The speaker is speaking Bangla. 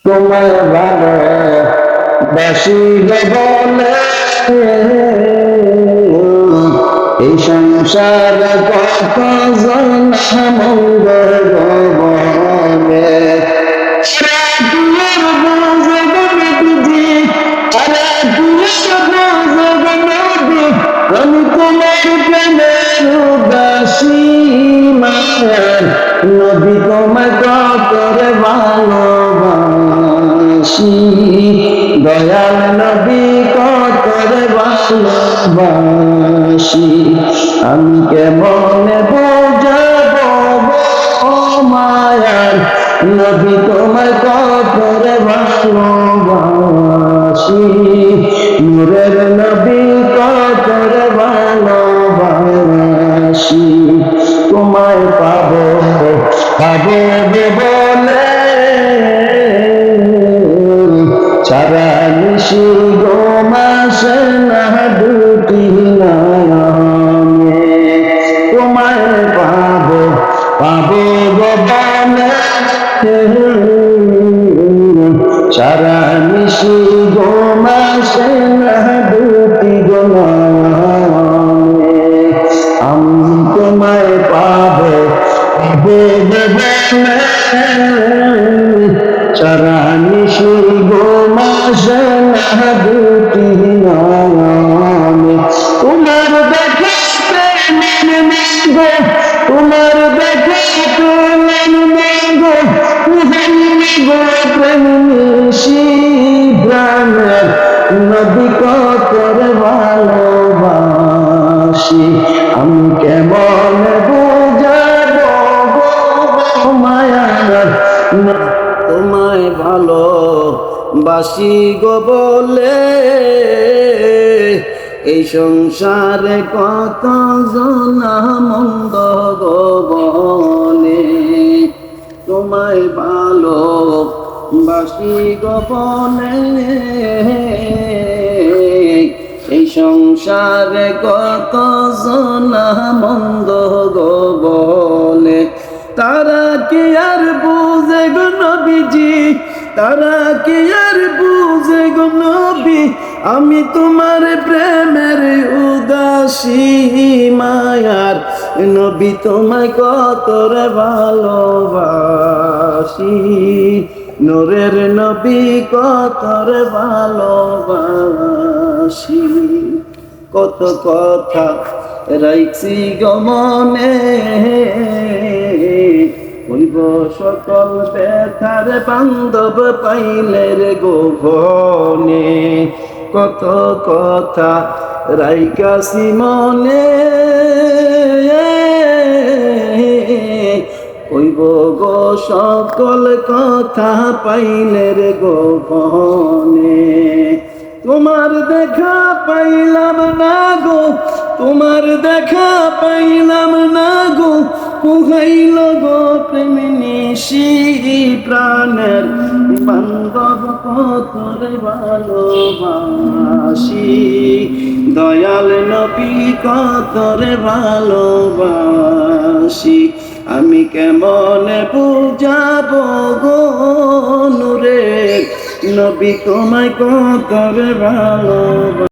তোমায় ভালোবাসি বলে এই সংসার কত জনমঙ্গ বলে আমি তোমার প্রেমের উদাসী মায়ার নবী তোমায় কতরে ভালোবাসি দয়াল নবী কতরে ভালোবাসি আমি কেমনে বোঝাবো মায়ার নবী তোমায় কতরে ভালোবাসি নূরের নবী কতরে ভালোবাসি তোমায় পাবো বলে সারা নিশি গো মাসে না দুটি নামে তোমায় পাবো বলে সারা নিশি গো মাসে না দুটি নামে আমি তোমায় পাবো সারা নিশি গো মাসে না দুটি নামে তোমার দেখে তোমার দেখে প্রেম নিশি প্রাণের নদী কতরে ভালোবাসি আমি কেমন বুঝাবো মায়ার তোমায় ভালোবাসি গো বলে এই সংসারে কত জনা মন্দ গো বলে তোমায় ভালোবাসি গো বলে এই সংসারে কত জনা মন্দ গো বলে তারা কি আর বুঝে গো নবীজি তারা কি আর বুঝে গো নবী আমি তোমার প্রেমের উদাসী মায়ার নবী তোমায় কতরে ভালোবাসি নূরের নবী কতরে ভালোবাসি কত কথা রাইছি গমনে হইব সকল ব্যথার বান্ধব পাইলে রে গোপনে কত কথা রাইকাছি মনে হইব গো সকল কথা পাইলে রে গোপনে তোমার দেখা পাইলাম না গো তোমার দেখা পাইলাম না গো পুহাইল গো প্রেম নিশি প্রাণের বান্ধব কতরে ভালোবাসি দয়াল নবী কতরে ভালোবাসি আমি কেমন বুঝাবো গো নূরে নবী তোমায় কতরে ভালোবাসি